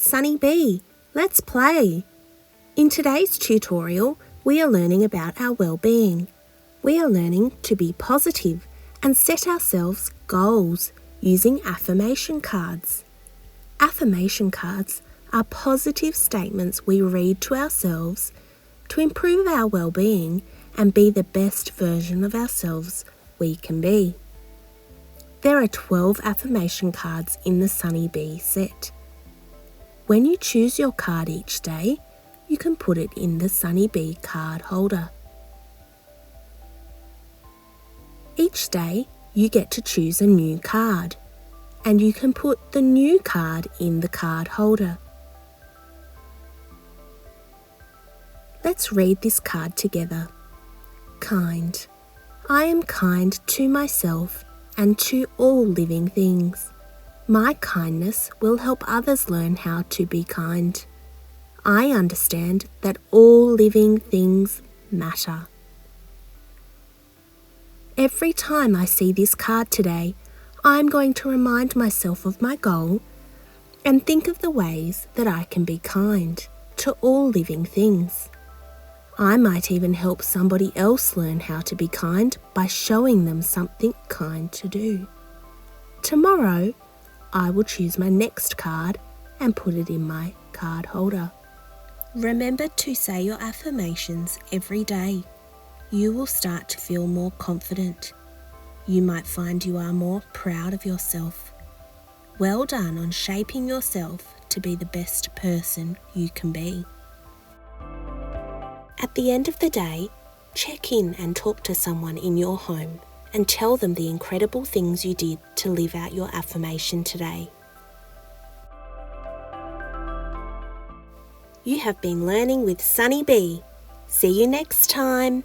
Sunnie Bee. Let's play. In today's tutorial, we are learning about our well-being. We are learning to be positive and set ourselves goals using affirmation cards. Affirmation cards are positive statements we read to ourselves to improve our well-being and be the best version of ourselves we can be. There are 12 affirmation cards in the Sunnie Bee set. When you choose your card each day, you can put it in the Sunnie Bee card holder. Each day, you get to choose a new card, and you can put the new card in the card holder. Let's read this card together. Kind. I am kind to myself and to all living things. My kindness will help others learn how to be kind. I understand that all living things matter. Every time I see this card today, I'm going to remind myself of my goal and think of the ways that I can be kind to all living things. I might even help somebody else learn how to be kind by showing them something kind to do. Tomorrow, I will choose my next card and put it in my card holder. Remember to say your affirmations every day. You will start to feel more confident. You might find you are more proud of yourself. Well done on shaping yourself to be the best person you can be. At the end of the day, check in and talk to someone in your home and tell them the incredible things you did to live out your affirmation today. You have been learning with Sunnie Bee. See you next time.